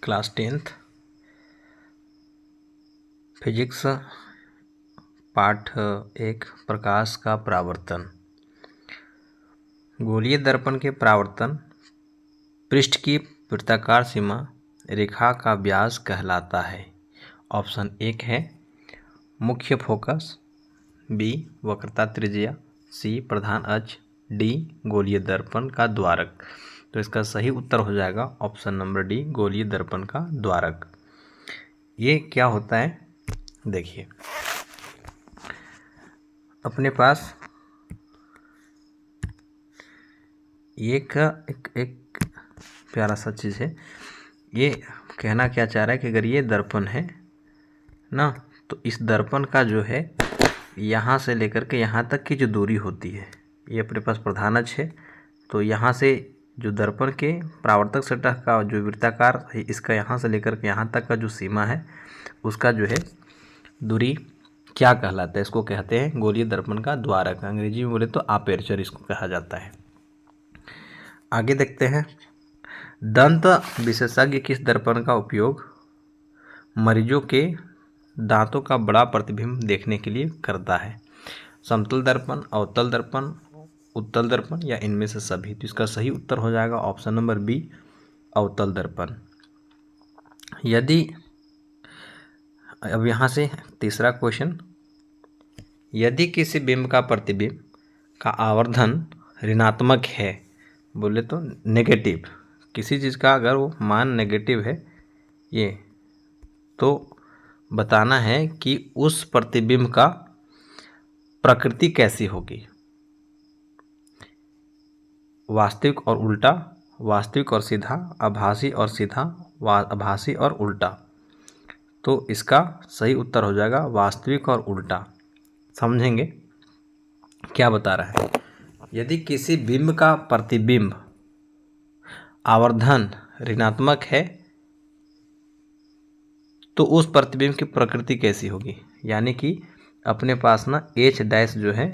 Class 10th physics पाठ 1 प्रकाश का परावर्तन। गोलीय दर्पण के परावर्तन पृष्ठ की वृत्ताकार सीमा रेखा का व्यास कहलाता है। ऑप्शन 1 है मुख्य फोकस, बी वक्रता त्रिज्या, सी प्रधान अक्ष, डी गोलीय दर्पण का द्वारक। तो इसका सही उत्तर हो जाएगा ऑप्शन नंबर डी गोलीय दर्पण का द्वारक। ये क्या होता है देखिए, अपने पास एक प्यारा सा चीज़ है। ये कहना क्या चाह रहा है कि अगर ये दर्पण है ना, तो इस दर्पण का जो है यहाँ से लेकर के यहाँ तक की जो दूरी होती है, ये अपने पास प्रधान अक्ष है। तो यहाँ से जो दर्पण के परावर्तक सतह का जो वृत्ताकार है, इसका यहाँ से लेकर के यहाँ तक का जो सीमा है, उसका जो है दूरी क्या कहलाता है? इसको कहते हैं गोलीय दर्पण का द्वारक। अंग्रेजी में बोले तो अपर्चर इसको कहा जाता है। आगे देखते हैं, दंत विशेषज्ञ किस दर्पण का उपयोग मरीजों के दांतों का बड़ा प्रतिबिंब देखने के लिए करता है? समतल दर्पण, अवतल दर्पण, उत्तल दर्पण या इनमें से सभी? तो इसका सही उत्तर हो जाएगा ऑप्शन नंबर बी अवतल दर्पण। यदि अब यहाँ से तीसरा क्वेश्चन, यदि किसी बिंब का प्रतिबिंब का आवर्धन ऋणात्मक है, बोले तो नेगेटिव, किसी चीज़ का अगर वो मान नेगेटिव है ये, तो बताना है कि उस प्रतिबिंब का प्रकृति कैसी होगी? वास्तविक और उल्टा, वास्तविक और सीधा, आभासी और सीधा, आभासी और उल्टा। तो इसका सही उत्तर हो जाएगा वास्तविक और उल्टा। समझेंगे क्या बता रहा है। यदि किसी बिंब का प्रतिबिंब आवर्धन ऋणात्मक है तो उस प्रतिबिंब की प्रकृति कैसी होगी? यानी कि अपने पास ना एच डैश जो है,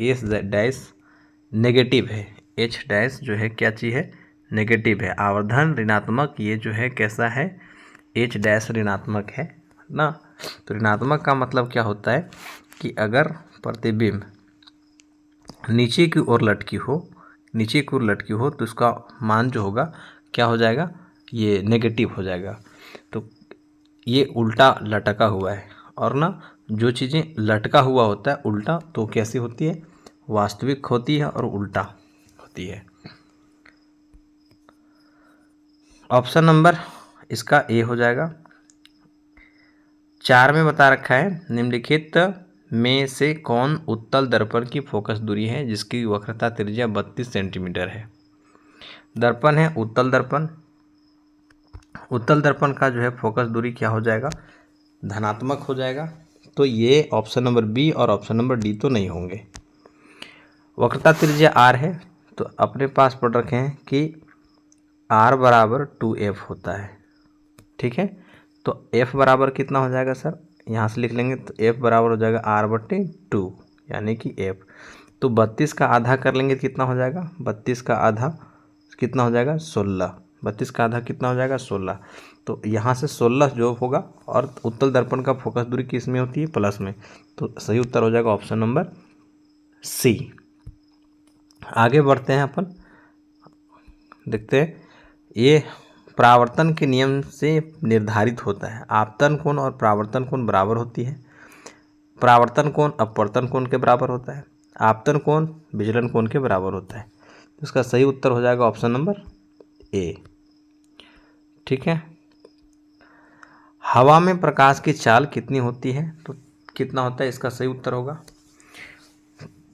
एच डैश नेगेटिव है, एच डैश जो है क्या चीज़ है? नेगेटिव है। आवर्धन ऋणात्मक, ये जो है कैसा है? एच डैश ऋणात्मक है ना। तो ऋणात्मक का मतलब क्या होता है कि अगर प्रतिबिंब नीचे की ओर लटकी हो, नीचे की ओर लटकी हो, तो उसका मान जो होगा क्या हो जाएगा? ये नेगेटिव हो जाएगा। तो ये उल्टा लटका हुआ है, और ना जो चीज़ें लटका हुआ होता है उल्टा, तो कैसी होती है? वास्तविक होती है और उल्टा होती है। ऑप्शन नंबर इसका ए हो जाएगा। 4 में बता रखा है, निम्नलिखित में से कौन उत्तल दर्पण की फोकस दूरी है जिसकी वक्रता त्रिज्या 32 सेंटीमीटर है? दर्पण है उत्तल दर्पण। उत्तल दर्पण का जो है फोकस दूरी क्या हो जाएगा? धनात्मक हो जाएगा। तो ये ऑप्शन नंबर बी और ऑप्शन नंबर डी तो नहीं होंगे। वक्रता त्रिज्या आर है, तो अपने पास पढ़ रखे हैं कि आर बराबर 2f होता है। ठीक है, तो f बराबर कितना हो जाएगा सर? यहाँ से लिख लेंगे तो f बराबर हो जाएगा r/2, यानी कि f। तो 32 का आधा कर लेंगे तो कितना हो जाएगा? 32 का आधा कितना हो जाएगा? 16। 32 का आधा कितना हो जाएगा? 16। तो यहाँ से 16 जो होगा, और उत्तल दर्पण का फोकस दूरी किस में होती है? प्लस में। तो सही उत्तर हो जाएगा ऑप्शन नंबर सी। आगे बढ़ते हैं अपन, देखते हैं, ये परावर्तन के नियम से निर्धारित होता है। आपतन कोण और परावर्तन कोण बराबर होती है। परावर्तन कोण अपवर्तन कोण के बराबर होता है। आपतन कोण विचलन कोण के बराबर होता है। तो इसका सही उत्तर हो जाएगा ऑप्शन नंबर ए। ठीक है, हवा में प्रकाश की चाल कितनी होती है? तो कितना होता है? इसका सही उत्तर होगा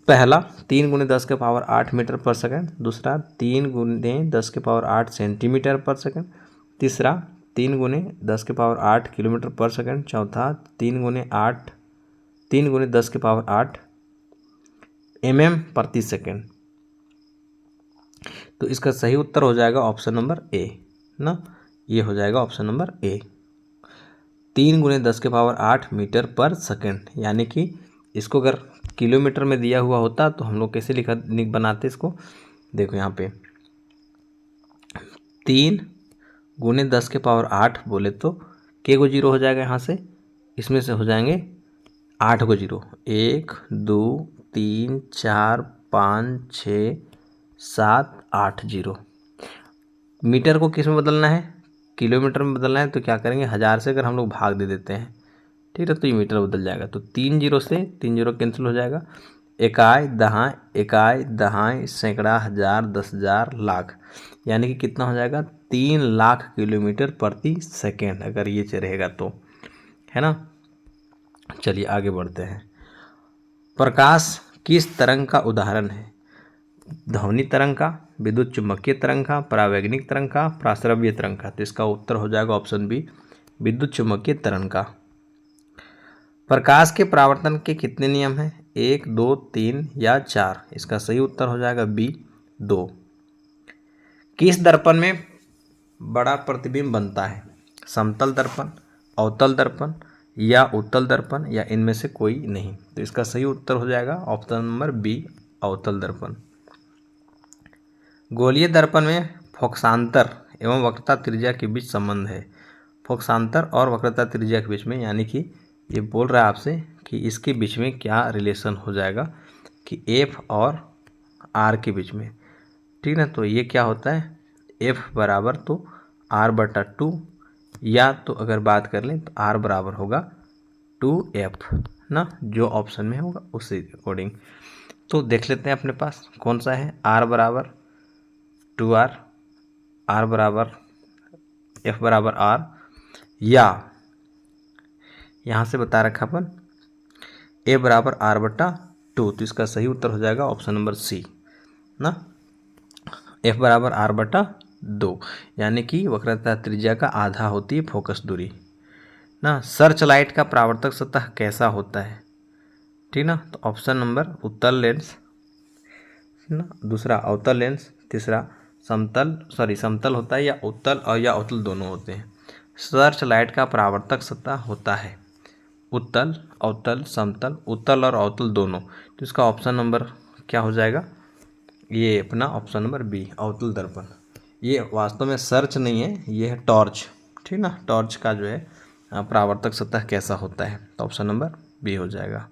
पहला 3 × 10⁸ मीटर पर सेकंड, दूसरा 3 × 10⁸ सेंटीमीटर पर सेकंड, तीसरा 3 × 10⁸ किलोमीटर पर सेकंड, चौथा 3 × 10⁸ mm प्रति सेकंड। तो इसका सही उत्तर हो जाएगा ऑप्शन नंबर ए ना, ये हो जाएगा ऑप्शन नंबर ए। 3 × 10⁸ मीटर पर सेकंड, यानी कि इसको अगर किलोमीटर में दिया हुआ होता तो हम लोग कैसे बनाते इसको? देखो यहाँ पे 3 गुने 10 के पावर 8 बोले तो के गो जीरो हो जाएगा यहाँ से, इसमें से हो जाएंगे 8 गो जीरो, 1 2 3 4 5 6 7 8 जीरो। मीटर को किस में बदलना है, किलोमीटर में बदलना है, तो क्या करेंगे 1000 से अगर हम लोग भाग दे देते हैं, ठीक है, तो ये मीटर बदल जाएगा। तो 3 जीरो से 3 जीरो कैंसिल हो जाएगा, इकाई दहाई सैकड़ा हजार 10,000 लाख, यानी कि कितना हो जाएगा 3 लाख किलोमीटर प्रति सेकेंड, अगर ये रहेगा तो, है ना। चलिए आगे बढ़ते हैं। प्रकाश किस तरंग का उदाहरण है, ध्वनि तरंग का, विद्युत चुम्बकीय तरंग का, परावैगनिक तरंग का, प्राश्रव्य तरंग का। तो इसका उत्तर हो जाएगा ऑप्शन बी, विद्युत चुम्बकीय तरंग का। प्रकाश के परावर्तन के कितने नियम हैं, 1 2 3 या 4। इसका सही उत्तर हो जाएगा बी 2। किस दर्पण में बड़ा प्रतिबिंब बनता है, समतल दर्पण, अवतल दर्पण या उत्तल दर्पण या इनमें से कोई नहीं। तो इसका सही उत्तर हो जाएगा ऑप्शन नंबर बी, अवतल दर्पण। गोलीय दर्पण में फोकसांतर एवं वक्रता त्रिज्या के बीच संबंध है, फोकसांतर और वक्रता त्रिज्या के बीच में, यानी कि ये बोल रहा है आपसे कि इसके बीच में क्या रिलेशन हो जाएगा कि एफ और आर के बीच में, ठीक है। तो ये क्या होता है, एफ बराबर तो आर बटा 2, या तो अगर बात कर लें तो आर बराबर होगा 2f ना, जो ऑप्शन में होगा उसी अकॉर्डिंग। तो देख लेते हैं अपने पास कौन सा है, आर बराबर 2r, आर बराबर एफ बराबर आर, या यहाँ से बता रखा अपन ए बराबर आर बटा 2। तो इसका सही उत्तर हो जाएगा ऑप्शन नंबर सी ना, एफ बराबर आर बटा 2, यानी कि वक्रता त्रिज्या का आधा होती है फोकस दूरी ना। सर्च लाइट का परावर्तक सतह कैसा होता है, ठीक ना। तो ऑप्शन नंबर उत्तल लेंस ना, दूसरा अवतल लेंस, तीसरा समतल होता है, या उत्तल और या अवतल दोनों होते हैं। सर्च लाइट का परावर्तक सतह होता है उत्तल, अवतल, समतल, उत्तल और अवतल दोनों। तो इसका ऑप्शन नंबर क्या हो जाएगा, ये अपना ऑप्शन नंबर बी, अवतल दर्पण। ये वास्तव में सर्च नहीं है, ये है टॉर्च, ठीक ना। टॉर्च का जो है परावर्तक सतह कैसा होता है, तो ऑप्शन नंबर बी हो जाएगा।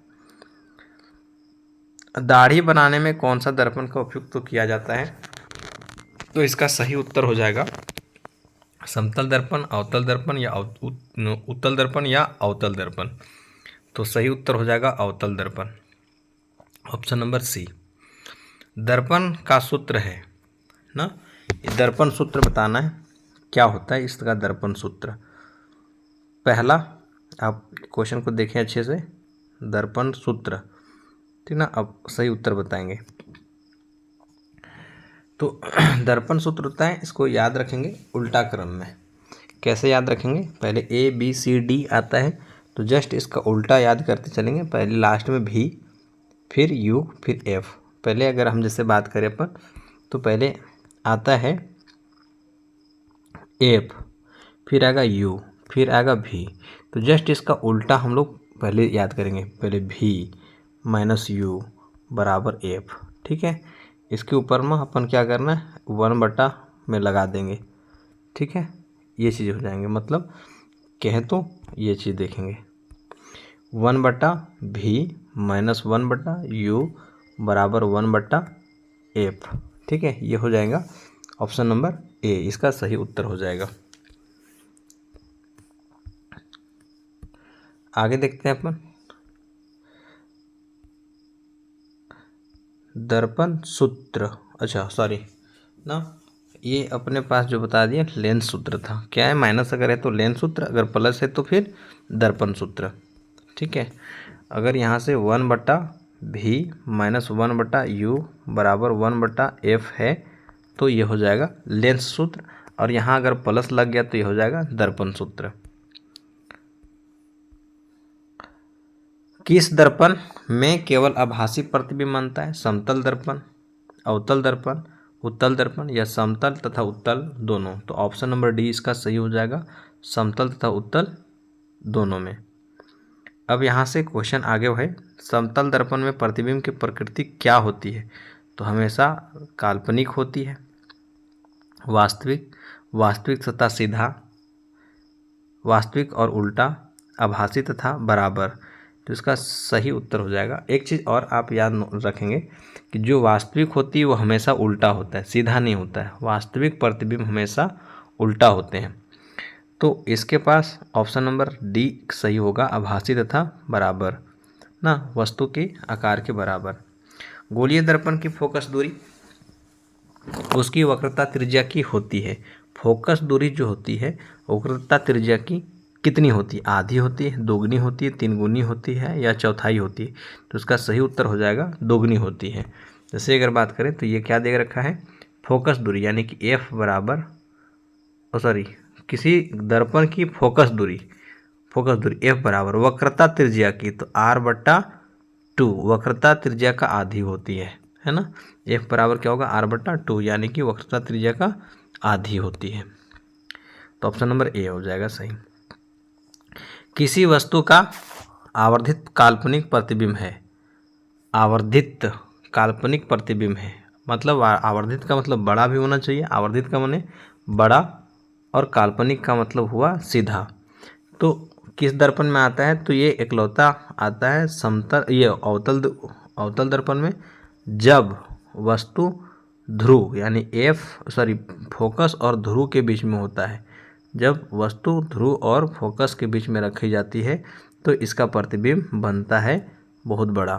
दाढ़ी बनाने में कौन सा दर्पण का उपयोग तो किया जाता है, तो इसका सही उत्तर हो जाएगा समतल दर्पण, अवतल दर्पण या उत्तल दर्पण या अवतल दर्पण। तो सही उत्तर हो जाएगा अवतल दर्पण, ऑप्शन नंबर सी। दर्पण का सूत्र है ना, दर्पण सूत्र बताना है क्या होता है इसका दर्पण सूत्र। पहला, आप क्वेश्चन को देखें अच्छे से, दर्पण सूत्र, ठीक ना। अब सही उत्तर बताएंगे। तो दर्पण सूत्र होता है, इसको याद रखेंगे उल्टा क्रम में। कैसे याद रखेंगे, पहले ए बी सी डी आता है, तो जस्ट इसका उल्टा याद करते चलेंगे। पहले लास्ट में भी, फिर यू, फिर एफ। पहले अगर हम जैसे बात करें अपन, तो पहले आता है एफ, फिर आएगा यू, फिर आएगा भी। तो जस्ट इसका उल्टा हम लोग पहले याद करेंगे, पहले भी माइनस यू बराबर एफ, ठीक है। इसके ऊपर में अपन क्या करना है, 1 में लगा देंगे, ठीक है। ये चीज़ हो जाएंगे, मतलब कहें तो ये चीज़ देखेंगे, 1/v माइनस 1/u बराबर 1/f, ठीक है। ये हो जाएगा ऑप्शन नंबर ए, इसका सही उत्तर हो जाएगा। आगे देखते हैं अपन, दर्पण सूत्र, अच्छा सॉरी ना, ये अपने पास जो बता दिया लेंस सूत्र था। क्या है, माइनस अगर है तो लेंस सूत्र, अगर प्लस है तो फिर दर्पण सूत्र, ठीक है। अगर यहाँ से 1/v माइनस 1/u बराबर 1/f है, तो ये हो जाएगा लेंस सूत्र, और यहाँ अगर प्लस लग गया तो ये हो जाएगा दर्पण सूत्र। किस दर्पण में केवल आभासी प्रतिबिंब बनता है, समतल दर्पण, अवतल दर्पण, उत्तल दर्पण या समतल तथा उत्तल दोनों। तो ऑप्शन नंबर डी इसका सही हो जाएगा, समतल तथा उत्तल दोनों में। अब यहाँ से क्वेश्चन आगे है, समतल दर्पण में प्रतिबिंब की प्रकृति क्या होती है, तो हमेशा काल्पनिक होती है, वास्तविक, वास्तविक तथा सीधा, वास्तविक और उल्टा, आभासी तथा बराबर। तो इसका सही उत्तर हो जाएगा। एक चीज़ और आप याद रखेंगे कि जो वास्तविक होती है वो हमेशा उल्टा होता है, सीधा नहीं होता है। वास्तविक प्रतिबिंब हमेशा उल्टा होते हैं। तो इसके पास ऑप्शन नंबर डी सही होगा, आभासी तथा बराबर ना, वस्तु के आकार के बराबर। गोलीय दर्पण की फोकस दूरी उसकी वक्रता त्रिज्या की होती है। फोकस दूरी जो होती है वक्रता त्रिज्या की कितनी होती है? आधी होती है, दोगुनी होती है, तीन गुनी होती है या चौथाई होती है? तो इसका सही उत्तर हो जाएगा दोगुनी होती है। जैसे अगर बात करें तो ये क्या दे रखा है, फोकस दूरी यानी कि एफ बराबर किसी दर्पण की फोकस दूरी एफ बराबर वक्रता त्रिज्या की, तो r/2 वक्रता त्रिज्या का आधी होती है ना। एफ बराबर क्या होगा, r/2 यानी कि वक्रता त्रिज्या का आधी होती है। तो ऑप्शन नंबर ए हो जाएगा सही। किसी वस्तु का आवर्धित काल्पनिक प्रतिबिंब है। आवर्धित काल्पनिक प्रतिबिंब है मतलब आवर्धित का मतलब बड़ा भी होना चाहिए। आवर्धित का माने बड़ा और काल्पनिक का मतलब हुआ सीधा। तो किस दर्पण में आता है? तो ये इकलौता आता है अवतल दर्पण में, जब वस्तु ध्रुव यानी फोकस और ध्रुव के बीच में होता है। जब वस्तु ध्रुव और फोकस के बीच में रखी जाती है तो इसका प्रतिबिंब बनता है बहुत बड़ा,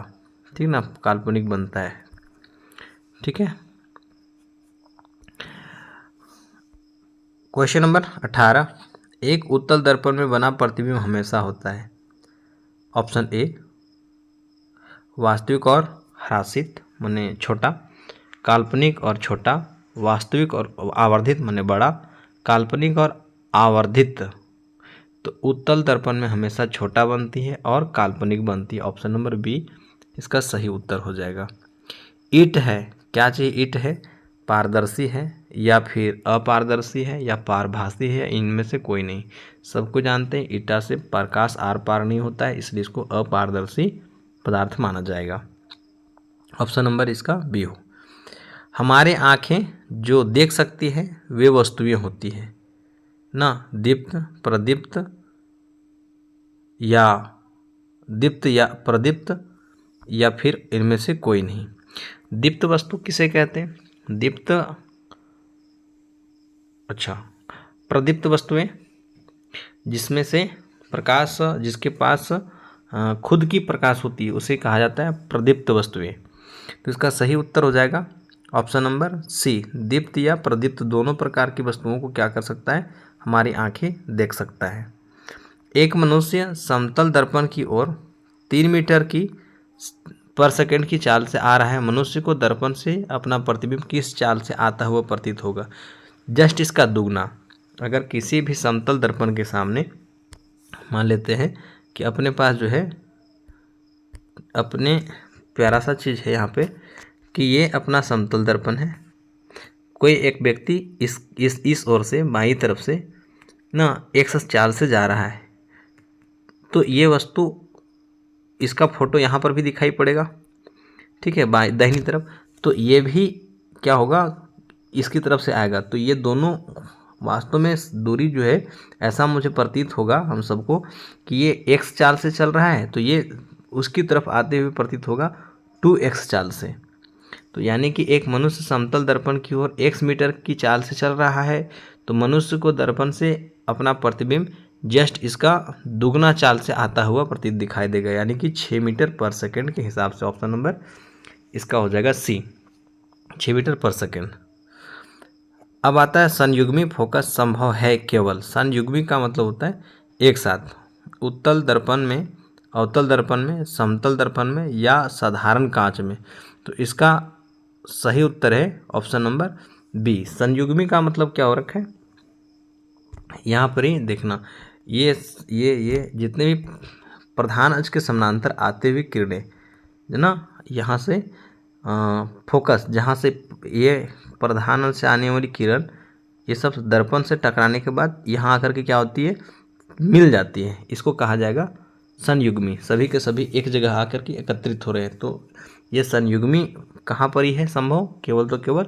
ठीक ना, काल्पनिक बनता है। ठीक है। क्वेश्चन नंबर 18, एक उत्तल दर्पण में बना प्रतिबिंब हमेशा होता है। ऑप्शन ए वास्तविक और ह्रासित माने छोटा, काल्पनिक और छोटा, वास्तविक और आवर्धित माने बड़ा, काल्पनिक और आवर्धित। तो उत्तल दर्पण में हमेशा छोटा बनती है और काल्पनिक बनती है। ऑप्शन नंबर बी इसका सही उत्तर हो जाएगा। ईट है, क्या चाहिए? ईट है पारदर्शी है या फिर अपारदर्शी है या पारभासी है? इनमें से कोई नहीं। सबको जानते हैं ईटा से प्रकाश आर पार नहीं होता है, इसलिए इसको अपारदर्शी पदार्थ माना जाएगा। ऑप्शन नंबर इसका बी हो। हमारे आँखें जो देख सकती है वे वस्तुएं होती है ना, दीप्त, प्रदीप्त या दीप्त या प्रदीप्त या फिर इनमें से कोई नहीं। दीप्त वस्तु किसे कहते हैं? दीप्त प्रदीप्त वस्तुएं जिसमें से प्रकाश, जिसके पास खुद की प्रकाश होती है उसे कहा जाता है प्रदीप्त वस्तुएं। तो इसका सही उत्तर हो जाएगा ऑप्शन नंबर सी, दीप्त या प्रदीप्त दोनों प्रकार की वस्तुओं को क्या कर सकता है, हमारी आंखें देख सकता है। एक मनुष्य समतल दर्पण की ओर 3 मीटर की पर सेकंड की चाल से आ रहा है। मनुष्य को दर्पण से अपना प्रतिबिंब किस चाल से आता हुआ प्रतीत होगा? जस्ट इसका दुगना। अगर किसी भी समतल दर्पण के सामने मान लेते हैं कि अपने पास जो है अपने प्यारा सा चीज़ है यहाँ पे कि ये अपना समतल दर्पण है, कोई एक व्यक्ति इस ओर से बाईं तरफ से ना 104 से जा रहा है, तो ये वस्तु इसका फोटो यहाँ पर भी दिखाई पड़ेगा, ठीक है, दाहिनी तरफ। तो ये भी क्या होगा, इसकी तरफ से आएगा। तो ये दोनों वास्तव में दूरी जो है ऐसा मुझे प्रतीत होगा हम सबको कि ये x चाल से चल रहा है, तो ये उसकी तरफ आते हुए प्रतीत होगा 2x चाल से। तो यानी कि एक मनुष्य समतल दर्पण की ओर x मीटर की चाल से चल रहा है, तो मनुष्य को दर्पण से अपना प्रतिबिंब जस्ट इसका दुगना चाल से आता हुआ प्रतीत दिखाई देगा, यानी कि 6 मीटर पर सेकंड के हिसाब से। ऑप्शन नंबर इसका हो जाएगा सी, 6 मीटर पर सेकंड। अब आता है संयुग्मी फोकस संभव है केवल। संयुग्मी का मतलब होता है एक साथ, उत्तल दर्पण में, अवतल दर्पण में, समतल दर्पण में या साधारण कांच में। तो इसका सही उत्तर है ऑप्शन नंबर बी। संयुग्मी का मतलब क्या हो रखा है यहाँ पर ही देखना, ये जितने भी प्रधान अक्ष के समानांतर आते हुए किरणें है ना, यहाँ से फोकस, जहाँ से ये प्रधान अक्ष से आने वाली किरण ये सब दर्पण से टकराने के बाद यहाँ आकर के क्या होती है, मिल जाती है। इसको कहा जाएगा संयुग्मी। सभी के सभी एक जगह आकर के एकत्रित हो रहे हैं, तो ये संयुग्मी कहाँ पर ही है संभव? केवल तो केवल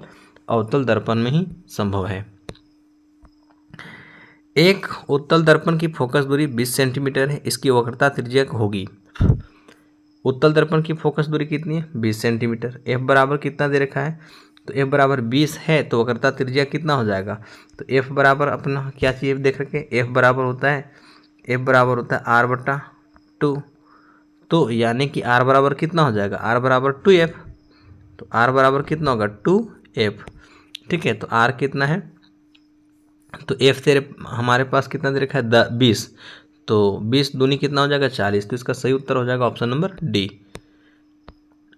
अवतल दर्पण में ही संभव है। एक उत्तल दर्पण की फोकस दूरी 20 सेंटीमीटर है, इसकी वक्रता त्रिज्या होगी। उत्तल दर्पण की फोकस दूरी कितनी है? 20 सेंटीमीटर। एफ बराबर कितना दे रखा है? तो एफ बराबर 20 है, तो वक्रता त्रिज्या कितना हो जाएगा? तो एफ बराबर अपना क्या चीज़ देख रखे, एफ बराबर होता है R/2। तो यानी कि आर बराबर कितना हो जाएगा? आर बराबर 2F। तो आर बराबर कितना होगा? 2F। ठीक है, तो आर कितना है? तो एफ तेरे हमारे पास कितना दे रखा है? 20। तो 20 दूनी कितना हो जाएगा? 40। तो इसका सही उत्तर हो जाएगा ऑप्शन नंबर डी।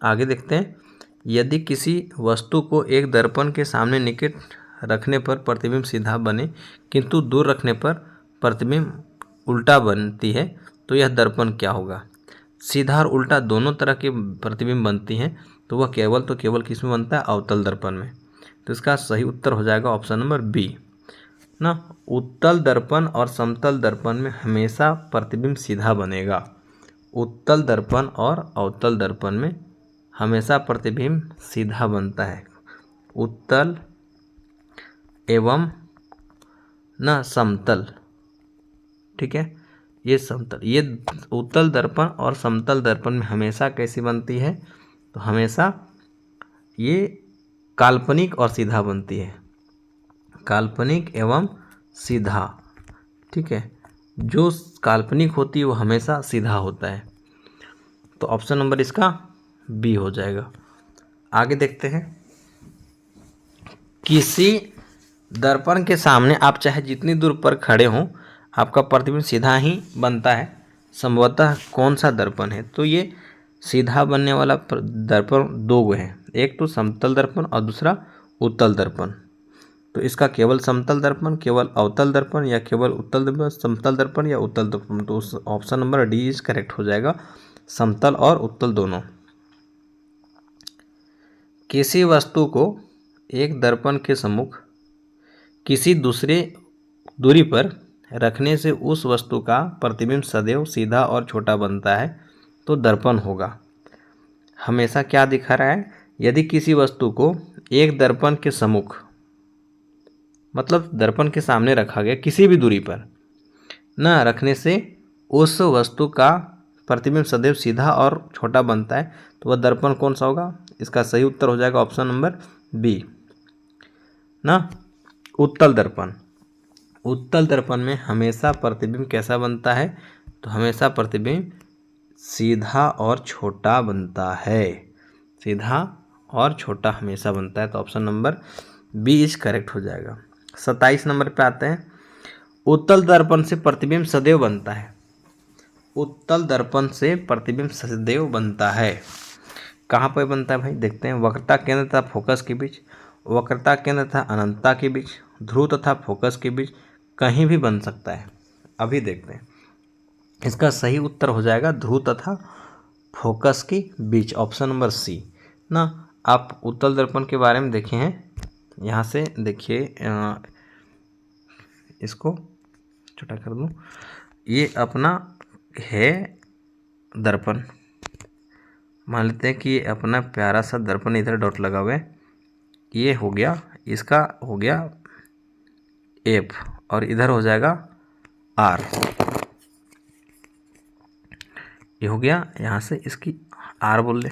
आगे देखते हैं, यदि किसी वस्तु को एक दर्पण के सामने निकट रखने पर प्रतिबिंब सीधा बने किंतु दूर रखने पर प्रतिबिंब उल्टा बनती है, तो यह दर्पण क्या होगा? सीधा और उल्टा दोनों तरह के प्रतिबिंब बनती हैं, तो वह केवल किस में बनता है? अवतल दर्पण में। तो इसका सही उत्तर हो जाएगा ऑप्शन नंबर बी ना। उत्तल दर्पण और समतल दर्पण में हमेशा प्रतिबिंब सीधा बनेगा। उत्तल दर्पण और अवतल दर्पण में हमेशा प्रतिबिंब सीधा बनता है। उत्तल एवं न समतल, ठीक है, ये समतल, ये उत्तल दर्पण और समतल दर्पण में हमेशा कैसी बनती है? तो हमेशा ये काल्पनिक और सीधा बनती है, काल्पनिक एवं सीधा। ठीक है, जो काल्पनिक होती है वो हमेशा सीधा होता है। तो ऑप्शन नंबर इसका बी हो जाएगा। आगे देखते हैं, किसी दर्पण के सामने आप चाहे जितनी दूर पर खड़े हों आपका प्रतिबिंब सीधा ही बनता है। संभवतः कौन सा दर्पण है? तो ये सीधा बनने वाला दर्पण दो गो हैं, एक तो समतल दर्पण और दूसरा उत्तल दर्पण। तो इसका केवल समतल दर्पण, केवल अवतल दर्पण, या केवल उत्तल दर्पण, समतल दर्पण या उत्तल दर्पण। तो उस option number D is correct हो जाएगा, समतल और उत्तल दोनों। किसी वस्तु को एक दर्पण के सम्मुख किसी दूसरे दूरी पर रखने से उस वस्तु का प्रतिबिंब सदैव सीधा और छोटा बनता है, तो दर्पण होगा। हमेशा क्या दिखा रहा है? यदि किसी वस्तु को एक दर्पण के सम्मुख, मतलब दर्पण के सामने रखा गया किसी भी दूरी पर न रखने से उस वस्तु का प्रतिबिंब सदैव सीधा और छोटा बनता है, तो वह दर्पण कौन सा होगा? इसका सही उत्तर हो जाएगा ऑप्शन नंबर बी ना, उत्तल दर्पण। उत्तल दर्पण में हमेशा प्रतिबिंब कैसा बनता है? तो हमेशा प्रतिबिंब सीधा और छोटा बनता है, सीधा और छोटा हमेशा बनता है। तो option number B is correct हो जाएगा। 27 नंबर पे आते हैं, उत्तल दर्पण से प्रतिबिंब सदैव बनता है। उत्तल दर्पण से प्रतिबिंब सदैव बनता है। कहाँ पर बनता है भाई? देखते हैं, वक्रता केंद्र तथा फोकस के बीच, वक्रता केंद्र तथा अनंतता के बीच, ध्रुव तथा फोकस के बीच, कहीं भी बन सकता है। अभी देखते हैं, इसका सही उत्तर हो जाएगा ध्रुव तथा फोकस के बीच, ऑप्शन नंबर सी ना। आप उत्तल दर्पण के बारे में देखे हैं, यहाँ से देखिए, इसको छोटा कर दूँ, ये अपना है दर्पण, मान लेते हैं कि ये अपना प्यारा सा दर्पण, इधर डॉट लगा हुआ है, ये हो गया, इसका हो गया एफ और इधर हो जाएगा आर, ये हो गया, यहाँ से इसकी आर बोल ले।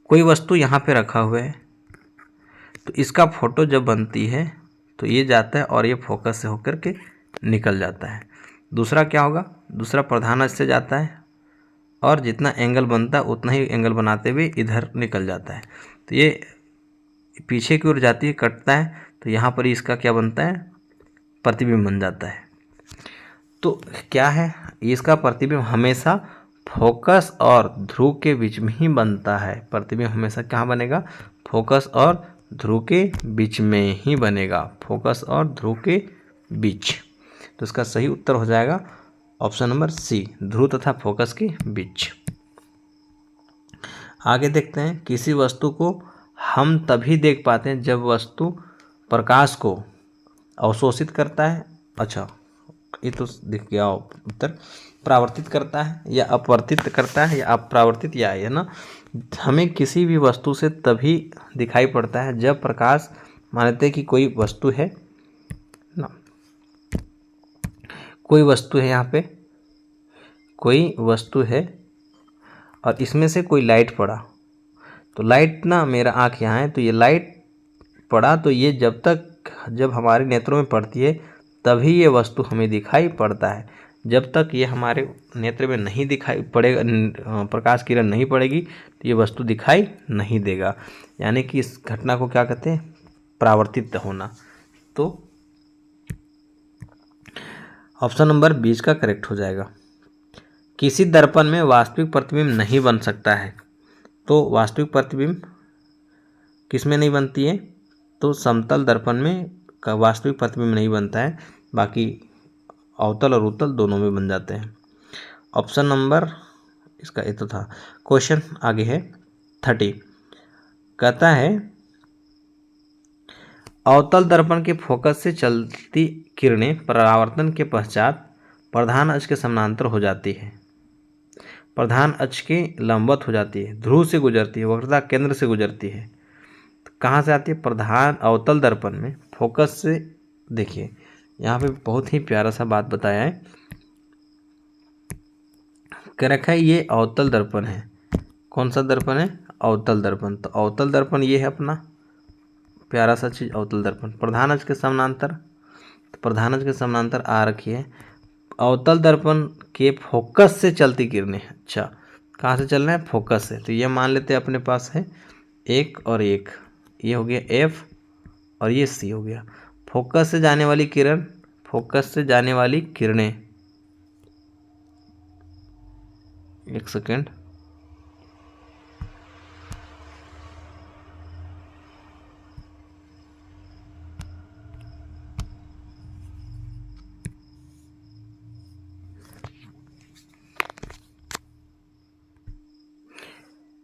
कोई वस्तु यहाँ पे रखा हुआ है, तो इसका फोटो जब बनती है तो ये जाता है और ये फोकस से होकर के निकल जाता है। दूसरा क्या होगा? दूसरा प्रधान अक्ष से जाता है और जितना एंगल बनता है उतना ही एंगल बनाते हुए इधर निकल जाता है। तो ये पीछे की ओर जाती है, कटता है, तो यहाँ पर इसका क्या बनता है? प्रतिबिंब बन जाता है। तो क्या है? इसका प्रतिबिंब हमेशा फोकस और ध्रुव के बीच में ही बनता है। प्रतिबिंब हमेशा कहाँ बनेगा? फोकस और ध्रुव के बीच में ही बनेगा, फोकस और ध्रुव के बीच। तो इसका सही उत्तर हो जाएगा ऑप्शन नंबर सी, ध्रुव तथा फोकस के बीच। आगे देखते हैं, किसी वस्तु को हम तभी देख पाते हैं जब वस्तु प्रकाश को अवशोषित करता है। अच्छा, ये तो दिख गया उत्तर। परावर्तित करता है या अपवर्तित करता है या अपरावर्तित, या है ना। हमें किसी भी वस्तु से तभी दिखाई पड़ता है जब प्रकाश, मानते हैं कि कोई वस्तु है ना, कोई वस्तु है, यहाँ पे कोई वस्तु है और इसमें से कोई लाइट पड़ा, तो लाइट ना, मेरा आँख यहाँ है तो ये लाइट पड़ा, तो ये जब हमारे नेत्रों में पड़ती है तभी ये वस्तु हमें दिखाई पड़ता है। जब तक ये हमारे नेत्र में नहीं दिखाई पड़ेगा, प्रकाश किरण नहीं पड़ेगी, तो ये वस्तु दिखाई नहीं देगा। यानी कि इस घटना को क्या कहते हैं? परावर्तित होना। तो ऑप्शन नंबर 20 का करेक्ट हो जाएगा। किसी दर्पण में वास्तविक प्रतिबिंब नहीं बन सकता है, तो वास्तविक प्रतिबिंब किस में नहीं बनती है? तो समतल दर्पण में का वास्तविक प्रतिबिंब नहीं बनता है, बाकी अवतल और उत्तल दोनों में बन जाते हैं। ऑप्शन नंबर इसका ये तो था। क्वेश्चन आगे है 30, कहता है अवतल दर्पण के फोकस से चलती किरणें परावर्तन के पश्चात प्रधान अक्ष के समानांतर हो जाती है, प्रधान अक्ष के लंबवत हो जाती है, ध्रुव से गुजरती है, वक्रता केंद्र से गुजरती है। तो कहाँ से आती है? प्रधान अवतल दर्पण में फोकस से। देखिए यहाँ पे बहुत ही प्यारा सा बात बताया है, कह रखा है ये अवतल दर्पण है। कौन सा दर्पण है? अवतल दर्पण। तो अवतल दर्पण ये है अपना प्यारा सा चीज, अवतल दर्पण। प्रधान अक्ष के समानांतर, तो प्रधान अक्ष के समानांतर आ रखी है। अवतल दर्पण के फोकस से चलती किरणें, अच्छा कहाँ से चल रहे हैं? फोकस से। तो ये मान लेते हैं अपने पास है 1 और 1, ये हो गया F और ये C हो गया। फोकस से जाने वाली किरण, फोकस से जाने वाली किरणें, एक सेकेंड,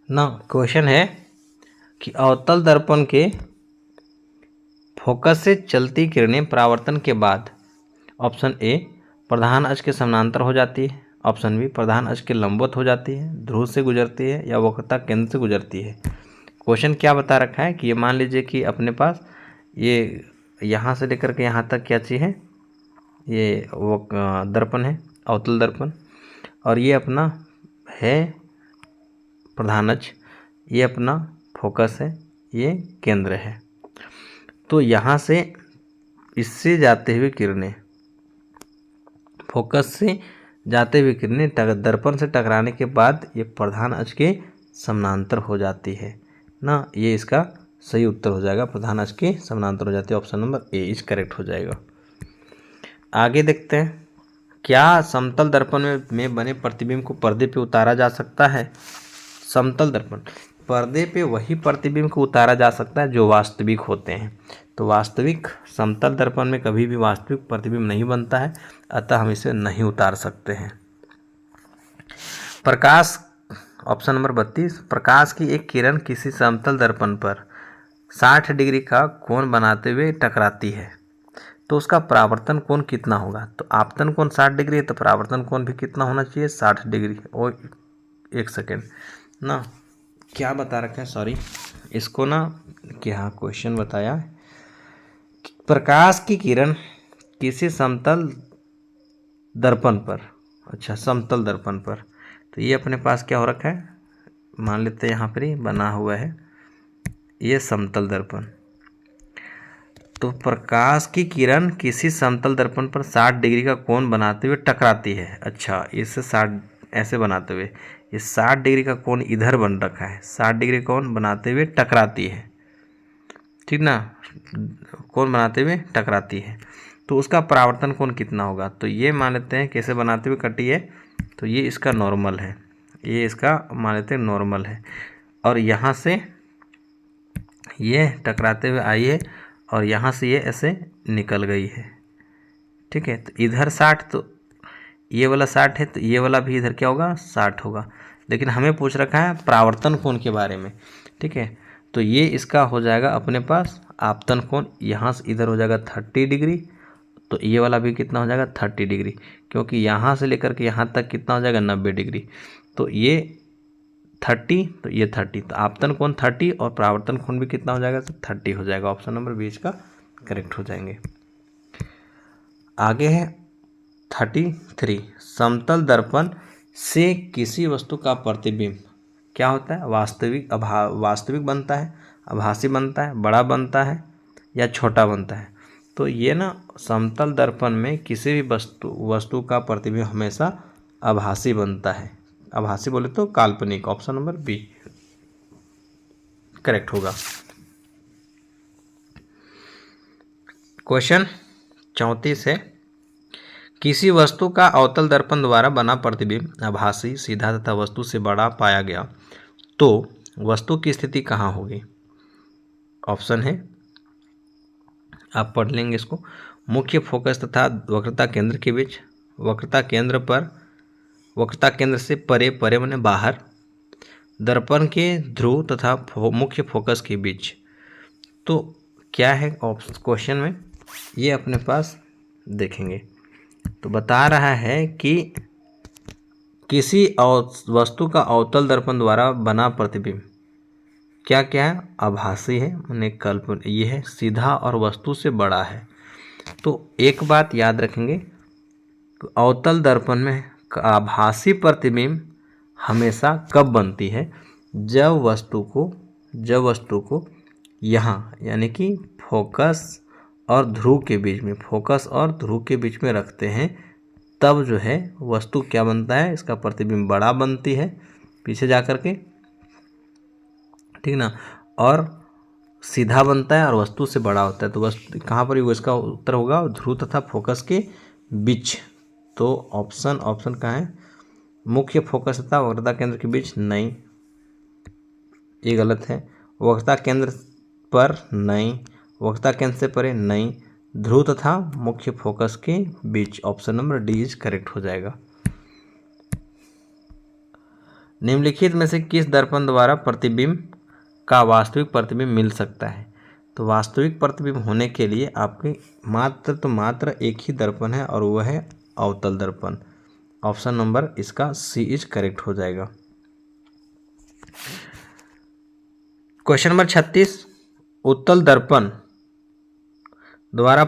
ना क्वेश्चन है कि अवतल दर्पण के फोकस से चलती किरणें परावर्तन के बाद ऑप्शन ए प्रधान अक्ष के समानांतर हो जाती है, ऑप्शन बी प्रधान अक्ष के लंबवत हो जाती है, ध्रुव से गुजरती है, या वक्रता केंद्र से गुजरती है। क्वेश्चन क्या बता रखा है कि ये मान लीजिए कि अपने पास ये यहाँ से लेकर के यहाँ तक क्या चीज़ है? ये वो दर्पण है, अवतल दर्पण, और ये अपना है प्रधान अक्ष, ये अपना फोकस है, ये केंद्र है। तो यहाँ से इससे जाते हुए किरणें, फोकस से जाते हुए किरणें दर्पण से टकराने के बाद ये प्रधान अक्ष के समानांतर हो जाती है ना। ये इसका सही उत्तर हो जाएगा, प्रधान अक्ष के समानांतर हो जाती है। Option number A is correct हो जाएगा। आगे देखते हैं, क्या समतल दर्पण में बने प्रतिबिंब को पर्दे पे उतारा जा सकता है? समतल दर्पण, पर्दे पे वही प्रतिबिंब को उतारा जा सकता है जो वास्तविक होते हैं। तो वास्तविक समतल दर्पण में कभी भी वास्तविक प्रतिबिंब नहीं बनता है, अतः हम इसे नहीं उतार सकते हैं। प्रकाश, ऑप्शन नंबर 32, प्रकाश की एक किरण किसी समतल दर्पण पर 60 डिग्री का कोण बनाते हुए टकराती है, तो उसका परावर्तन कोण कितना होगा? तो आपतन कोण 60 डिग्री है, तो परावर्तन कोण भी कितना होना चाहिए? 60 डिग्री। और एक सेकेंड ना, क्या बता रखा है, सॉरी, इसको ना क्या क्वेश्चन बताया, प्रकाश की किरण किसी समतल दर्पण पर, अच्छा समतल दर्पण पर, तो ये अपने पास क्या हो रखा है? मान लेते हैं यहाँ पर ही बना हुआ है ये समतल दर्पण। तो प्रकाश की किरण किसी समतल दर्पण पर 60 डिग्री का कोण बनाते हुए टकराती है। अच्छा, इससे 60 ऐसे बनाते हुए, ये 60 डिग्री का कोण इधर बन रखा है, 60 डिग्री कोण बनाते हुए टकराती है, ठीक ना, कोण बनाते हुए टकराती है। तो उसका परावर्तन कोण कितना होगा? तो ये मान लेते हैं कैसे बनाते हुए कटी है, तो ये इसका नॉर्मल है, ये इसका मान लेते हैं नॉर्मल है, और यहाँ से ये टकराते हुए आई है और यहाँ से ये ऐसे निकल गई है, ठीक है। तो इधर 60, तो ये वाला 60 है, तो ये वाला भी इधर क्या होगा? 60 होगा। लेकिन हमें पूछ रखा है परावर्तन कोण के बारे में, ठीक है। तो ये इसका हो जाएगा अपने पास आपतन कोण, यहाँ से इधर हो जाएगा 30 डिग्री, तो ये वाला भी कितना हो जाएगा? 30 डिग्री, क्योंकि यहाँ से लेकर के यहाँ तक कितना हो जाएगा? 90 डिग्री। तो ये 30, तो ये 30, तो आपतन कोण 30 और परावर्तन कोण भी कितना हो जाएगा? तो 30 हो जाएगा। ऑप्शन नंबर 20 का करेक्ट हो जाएंगे। आगे है 33 समतल दर्पण से किसी वस्तु का प्रतिबिंब क्या होता है? वास्तविक बनता है, आभासी बनता है, बड़ा बनता है या छोटा बनता है? तो ये ना समतल दर्पण में किसी भी वस्तु का प्रतिबिंब हमेशा आभासी बनता है। आभासी बोले तो काल्पनिक। ऑप्शन नंबर बी करेक्ट होगा। क्वेश्चन 34 है, किसी वस्तु का अवतल दर्पण द्वारा बना प्रतिबिंब आभासी, सीधा तथा वस्तु से बड़ा पाया गया तो वस्तु की स्थिति कहाँ होगी? ऑप्शन है, आप पढ़ लेंगे इसको। मुख्य फोकस तथा वक्रता केंद्र के बीच, वक्रता केंद्र से परे माने बाहर, दर्पण के ध्रुव तथा मुख्य फोकस के बीच। तो क्या है क्वेश्चन में, ये अपने पास देखेंगे। तो बता रहा है कि किसी वस्तु का अवतल दर्पण द्वारा बना प्रतिबिंब क्या क्या है? आभासी है माने कल्पना, ये है सीधा और वस्तु से बड़ा है। तो एक बात याद रखेंगे, अवतल दर्पण में आभासी प्रतिबिंब हमेशा कब बनती है? जब वस्तु को यहाँ यानी कि फोकस और ध्रुव के बीच में रखते हैं, तब जो है वस्तु क्या बनता है? इसका प्रतिबिंब बड़ा बनती है पीछे जा कर के, ठीक ना, और सीधा बनता है और वस्तु से बड़ा होता है। तो वस्तु कहाँ पर इसका उत्तर होगा? ध्रुव तथा फोकस के बीच। तो ऑप्शन कहाँ है? मुख्य फोकस तथा वक्रता केंद्र के बीच नहीं, ये गलत है। वक्रता केंद्र पर नहीं, वक्रता केंद्र से परे नहीं, ध्रुव तथा मुख्य फोकस के बीच। Option number D is correct हो जाएगा। निम्नलिखित में से किस दर्पण द्वारा प्रतिबिंब का वास्तविक प्रतिबिंब मिल सकता है? तो वास्तविक प्रतिबिंब होने के लिए आपके मात्र एक ही दर्पण है और वह है अवतल दर्पण। ऑप्शन नंबर इसका सी इज करेक्ट हो जाएगा। क्वेश्चन नंबर 36, उत्तल दर्पण द्वारा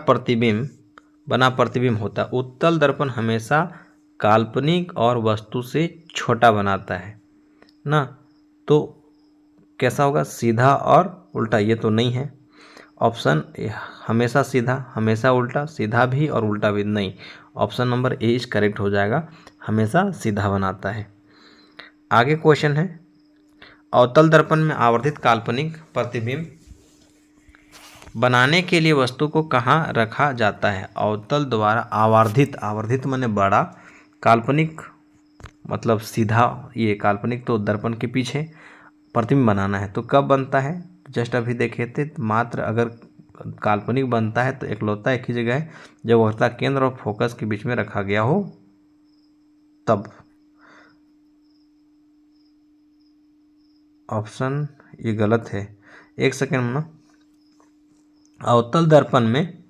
बना प्रतिबिंब होता है। उत्तल दर्पण हमेशा काल्पनिक और वस्तु से छोटा बनाता है ना। तो कैसा होगा? सीधा और उल्टा, ये तो नहीं है। ऑप्शन हमेशा सीधा, हमेशा उल्टा, सीधा भी और उल्टा भी नहीं। Option number A is correct हो जाएगा, हमेशा सीधा बनाता है। आगे क्वेश्चन है, अवतल दर्पण में आवर्धित काल्पनिक प्रतिबिंब बनाने के लिए वस्तु को कहाँ रखा जाता है? अवतल द्वारा आवर्धित माने बड़ा, काल्पनिक मतलब सीधा, ये काल्पनिक तो दर्पण के पीछे प्रतिबिंब बनाना है। तो कब बनता है? जस्ट अभी देखे थे, मात्र अगर काल्पनिक बनता है तो एकलौता एक ही जगह है जब वक्रता केंद्र और फोकस के बीच में रखा गया हो तब। ऑप्शन ये गलत है, एक सेकेंड ना। अवतल दर्पण में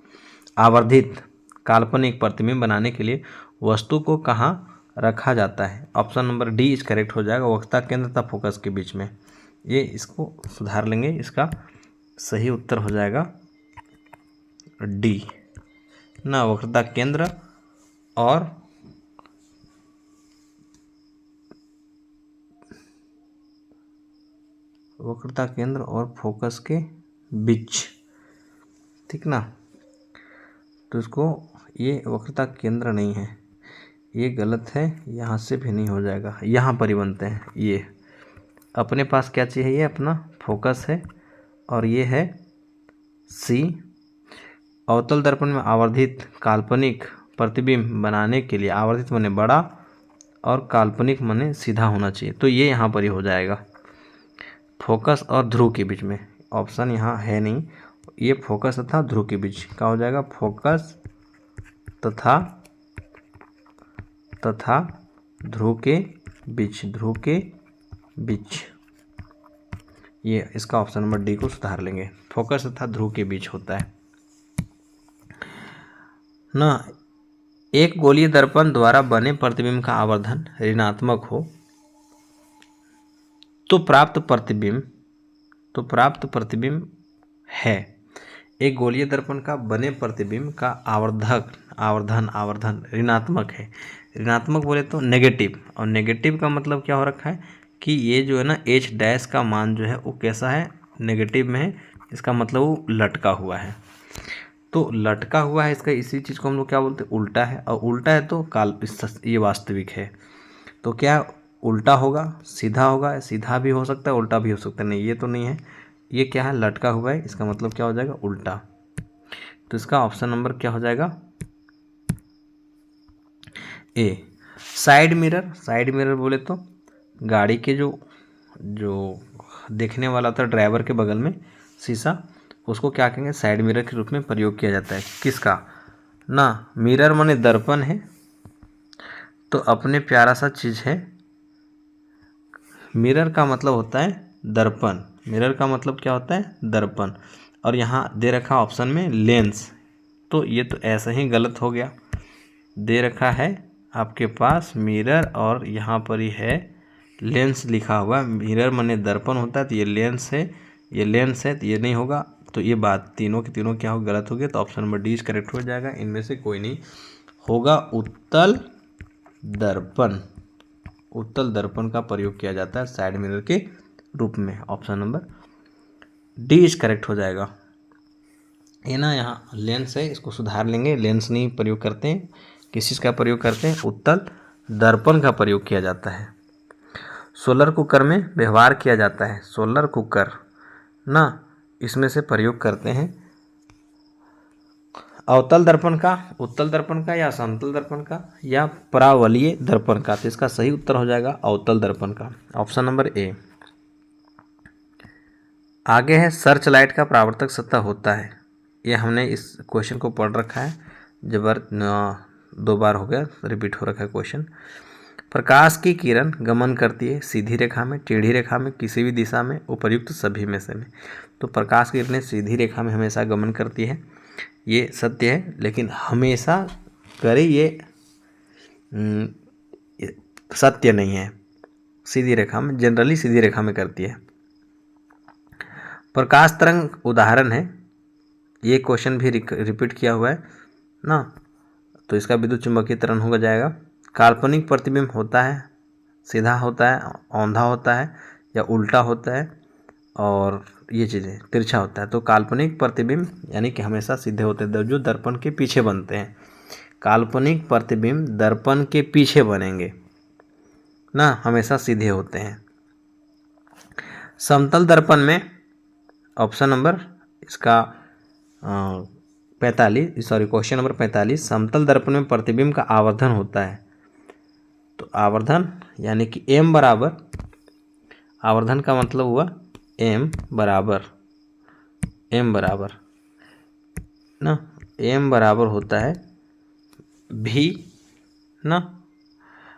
आवर्धित काल्पनिक प्रतिबिंब बनाने के लिए वस्तु को कहाँ रखा जाता है? Option number D is correct हो जाएगा, वक्रता केंद्र तथा फोकस के बीच में। ये इसको सुधार लेंगे, इसका सही उत्तर हो जाएगा डी ना, वक्रता केंद्र और फोकस के बीच, ठीक ना। तो इसको, ये वक्रता केंद्र नहीं है, ये गलत है, यहाँ से भी नहीं हो जाएगा, यहाँ पर ही बनते हैं। ये अपने पास क्या चाहिए? ये अपना फोकस है और ये है सी। अवतल दर्पण में आवर्धित काल्पनिक प्रतिबिंब बनाने के लिए, आवर्धित माने बड़ा और काल्पनिक माने सीधा होना चाहिए, तो ये यहाँ पर ही हो जाएगा, फोकस और ध्रुव के बीच में। ऑप्शन यहाँ है नहीं, ये फोकस तथा ध्रुव के बीच का हो जाएगा, फोकस तथा ध्रुव के बीच। ये इसका ऑप्शन नंबर डी को सुधार लेंगे, फोकस तथा ध्रुव के बीच होता है ना। एक गोलीय दर्पण द्वारा बने प्रतिबिंब का आवर्धन ऋणात्मक हो तो प्राप्त प्रतिबिंब है एक गोलीय दर्पण का बने प्रतिबिंब का आवर्धन ऋणात्मक है। ऋणात्मक बोले तो नेगेटिव, और नेगेटिव का मतलब क्या हो रखा है कि ये जो है ना एच डैश का मान जो है वो कैसा है, नेगेटिव में है। इसका मतलब वो लटका हुआ है। तो लटका हुआ है इसका, इसी चीज़ को हम लोग क्या बोलते हैं, उल्टा है। और उल्टा है तो ये वास्तविक है। तो क्या उल्टा होगा, सीधा होगा, सीधा भी हो सकता है उल्टा भी हो सकता है। नहीं, ये तो नहीं है, ये क्या है, लटका हुआ है। इसका मतलब क्या हो जाएगा, उल्टा। तो इसका ऑप्शन नंबर क्या हो जाएगा, ए। साइड मिरर, साइड मिरर बोले तो गाड़ी के जो देखने वाला था ड्राइवर के बगल में शीशा, उसको क्या कहेंगे, साइड मिरर के रूप में प्रयोग किया जाता है। किसका ना, मिरर माने दर्पण है, तो अपने प्यारा सा चीज़ है। मिरर का मतलब होता है दर्पण, मिरर का मतलब क्या होता है, दर्पण। और यहाँ दे रखा ऑप्शन में लेंस, तो ये तो ऐसा ही गलत हो गया। दे रखा है आपके पास मिरर और यहाँ पर ही है लेंस लिखा हुआ। मिरर माने दर्पण होता है, तो ये लेंस है, ये लेंस है, तो ये नहीं होगा। तो ये बात तीनों के तीनों क्या हो, गलत हो गया। तो option number D is correct हो जाएगा, इनमें से कोई नहीं होगा। उत्तल दर्पण, उत्तल दर्पण का प्रयोग किया जाता है साइड मिरर के रूप में। Option number D is correct हो जाएगा। ये ना यहाँ लेंस है, इसको सुधार लेंगे। लेंस नहीं प्रयोग करते हैं, किस चीज़ का प्रयोग करते हैं, उत्तल दर्पण का प्रयोग किया जाता है। सोलर कुकर में व्यवहार किया जाता है। सोलर कुकर ना, इसमें से प्रयोग करते हैं अवतल दर्पण का, उत्तल दर्पण का, या समतल दर्पण का, या परावलयीय दर्पण का। तो इसका सही उत्तर हो जाएगा अवतल दर्पण का, ऑप्शन नंबर ए। आगे है सर्च लाइट का परावर्तक सतह होता है। ये हमने इस क्वेश्चन को पढ़ रखा है, जबर 2 बार हो गया, रिपीट हो रखा है क्वेश्चन। प्रकाश की किरण गमन करती है सीधी रेखा में, टेढ़ी रेखा में, किसी भी दिशा में, उपर्युक्त सभी में से में। तो प्रकाश की किरणें सीधी रेखा में हमेशा गमन करती है, ये सत्य है। लेकिन हमेशा करे ये सत्य नहीं है। सीधी रेखा में, जनरली सीधी रेखा में करती है। प्रकाश तरंग उदाहरण है, ये क्वेश्चन भी रिपीट किया हुआ है ना, तो इसका विद्युत चुंबकीय त्वरण होगा जाएगा। काल्पनिक प्रतिबिंब होता है, सीधा होता है, औंधा होता है, या उल्टा होता है, और ये चीज़ें तिरछा होता है। तो काल्पनिक प्रतिबिंब यानी कि हमेशा सीधे होते हैं, जो दर्पण के पीछे बनते हैं। काल्पनिक प्रतिबिंब दर्पण के पीछे बनेंगे ना, हमेशा सीधे होते हैं। समतल दर्पण में ऑप्शन नंबर इसका 45, सॉरी क्वेश्चन नंबर 45, समतल दर्पण में प्रतिबिंब का आवर्धन होता है। तो आवर्धन यानी कि m बराबर, आवर्धन का मतलब हुआ m बराबर ना, m बराबर होता है v ना,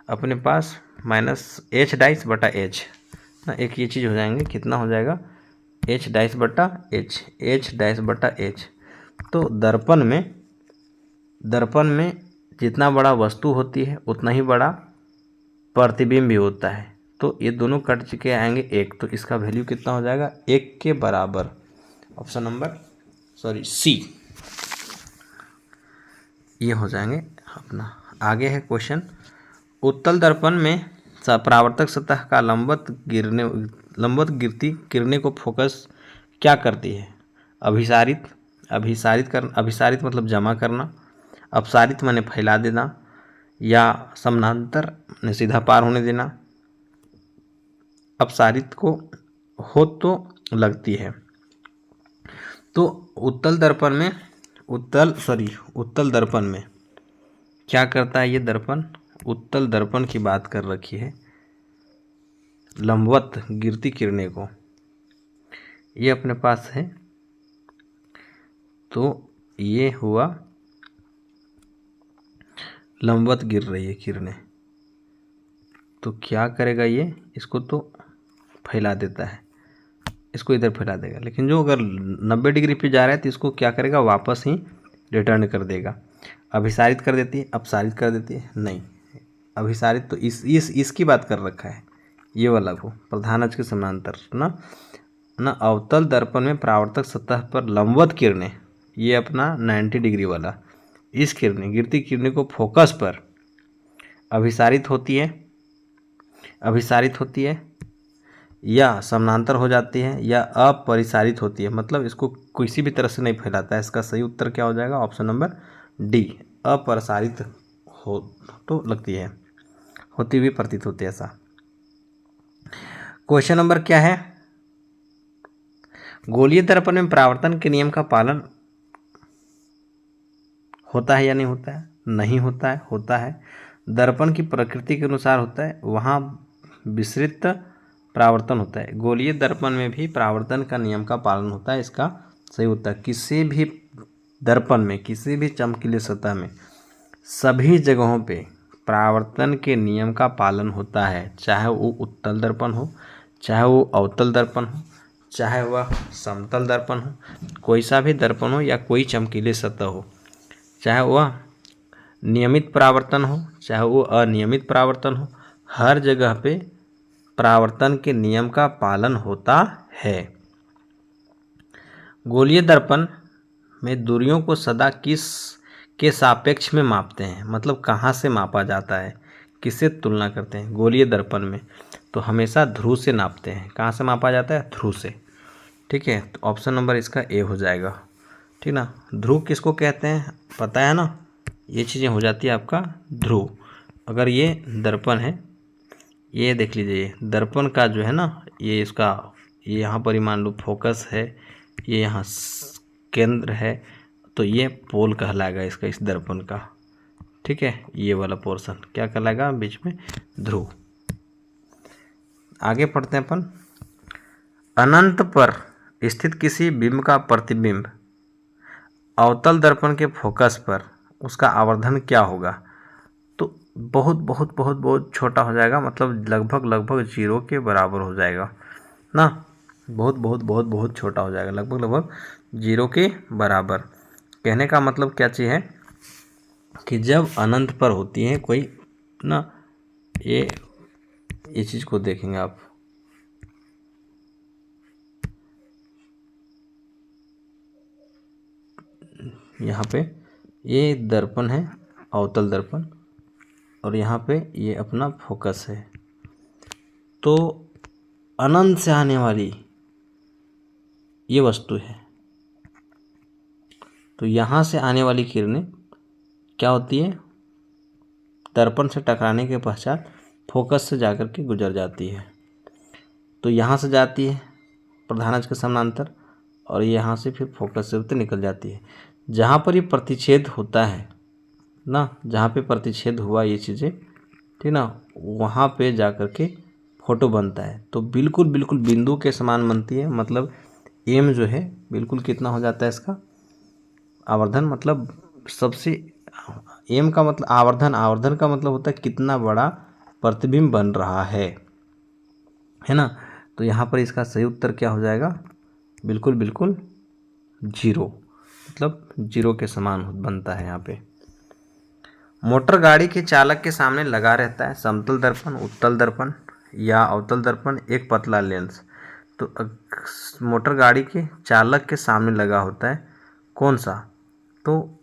अपने पास माइनस h डाइस बटा h ना, एक ये चीज़ हो जाएंगे, कितना हो जाएगा, h डाइस बटा h। तो दर्पण में जितना बड़ा वस्तु होती है उतना ही बड़ा प्रतिबिंब भी होता है। तो ये दोनों कट चुके आएंगे 1, तो इसका वैल्यू कितना हो जाएगा, 1 के बराबर। ऑप्शन नंबर सी, ये हो जाएंगे अपना। आगे है क्वेश्चन, उत्तल दर्पण में परावर्तक सतह का लंबवत गिरती किरणें को फोकस क्या करती है। अभिसारित मतलब जमा करना, अपसारित माने फैला देना, या समानांतर ने सीधा पार होने देना। अपसारित को हो तो लगती है। तो उत्तल दर्पण में क्या करता है ये दर्पण, उत्तल दर्पण की बात कर रखी है, लंबवत गिरती किरणें को, ये अपने पास है। तो ये हुआ लंबवत गिर रही है किरणें, तो क्या करेगा ये, इसको तो फैला देता है, इसको इधर फैला देगा। लेकिन जो अगर 90 डिग्री पे जा रहा है तो इसको क्या करेगा, वापस ही रिटर्न कर देगा। अभिसारित कर देती है, अपसारित कर देती है, नहीं अभिसारित तो इसकी बात कर रखा है, ये वाला को, प्रधान अक्ष के समानांतर ना। अवतल दर्पण में परावर्तक सतह पर लंबवत किरणें ये अपना 90 डिग्री वाला, इस किरणें गिरती किरणें को फोकस पर अभिसारित होती है या समानांतर हो जाती है या अपरिसारित होती है, मतलब इसको किसी भी तरह से नहीं फैलाता है। इसका सही उत्तर क्या हो जाएगा? ऑप्शन नंबर डी, अपरिसारित हो तो लगती है, होती हुई प्रतीत होती है ऐसा। क्वेश्चन नंबर क्या है? गोलीय दर्पण में परावर्तन के नियम का पालन होता है या नहीं होता है? नहीं होता है। होता है। दर्पण की प्रकृति के अनुसार होता है, वहाँ विस्तृत परावर्तन होता है। गोलीय दर्पण में भी परावर्तन का नियम का पालन होता है। इसका सही उत्तर, किसी भी दर्पण में, किसी भी चमकीले सतह में सभी जगहों पे परावर्तन के नियम का पालन होता है, चाहे वो उत्तल दर्पण हो, चाहे वो अवतल दर्पण हो, चाहे वह समतल दर्पण हो, कोई सा भी दर्पण हो या कोई चमकीले सतह हो, चाहे वह नियमित परावर्तन हो, चाहे वो अनियमित परावर्तन हो, हर जगह पे परावर्तन के नियम का पालन होता है। गोलीय दर्पण में दूरियों को सदा किस के सापेक्ष में मापते हैं? मतलब कहाँ से मापा जाता है, किससे तुलना करते हैं? गोलीय दर्पण में तो हमेशा ध्रुव से नापते हैं। कहाँ से मापा जाता है? ध्रुव से। ठीक है, तो ऑप्शन नंबर इसका ए हो जाएगा। ठीक ना। ध्रुव किसको कहते हैं पता है ना? ये चीज़ें हो जाती है आपका ध्रुव। अगर ये दर्पण है, ये देख लीजिए, दर्पण का जो है ना, ये इसका, ये यहाँ पर ही मान लो फोकस है, ये यहाँ केंद्र है, तो ये पोल कहलाएगा इसका, इस दर्पण का। ठीक है, ये वाला पोर्शन क्या कहलाएगा? बीच में ध्रुव। आगे पढ़ते हैं अपन। अनंत पर स्थित किसी बिंब का प्रतिबिंब अवतल दर्पण के फोकस पर उसका आवर्धन क्या होगा? तो बहुत बहुत बहुत बहुत छोटा हो जाएगा, मतलब लगभग जीरो के बराबर हो जाएगा ना। बहुत बहुत बहुत बहुत छोटा हो जाएगा, लगभग जीरो के बराबर। कहने का मतलब क्या चीज़ है कि जब अनंत पर होती है कोई ना, ये चीज़ को देखेंगे आप, यहाँ पे ये दर्पण है, अवतल दर्पण, और यहाँ पे ये अपना फोकस है। तो अनंत से आने वाली ये वस्तु है, तो यहाँ से आने वाली किरणें क्या होती है? दर्पण से टकराने के पश्चात फोकस से जाकर के गुजर जाती है। तो यहाँ से जाती है प्रधान अक्ष के समानांतर, और यहाँ से फिर फोकस से होते निकल जाती है। जहाँ पर ये प्रतिच्छेद होता है ना, जहाँ पे प्रतिच्छेद हुआ ये चीज़ें, ठीक ना, वहाँ पे जाकर के फोटो बनता है। तो बिल्कुल बिंदु के समान बनती है, मतलब एम जो है बिल्कुल कितना हो जाता है इसका आवर्धन, मतलब सबसे एम का मतलब आवर्धन का मतलब होता है कितना बड़ा प्रतिबिंब बन रहा है ना। तो यहाँ पर इसका सही उत्तर क्या हो जाएगा? बिल्कुल जीरो, मतलब जीरो के समान बनता है यहाँ पे। मोटर गाड़ी के चालक के सामने लगा रहता है समतल दर्पण, उत्तल दर्पण या अवतल दर्पण, एक पतला लेंस। तो मोटर गाड़ी के चालक के सामने लगा होता है कौन सा? तो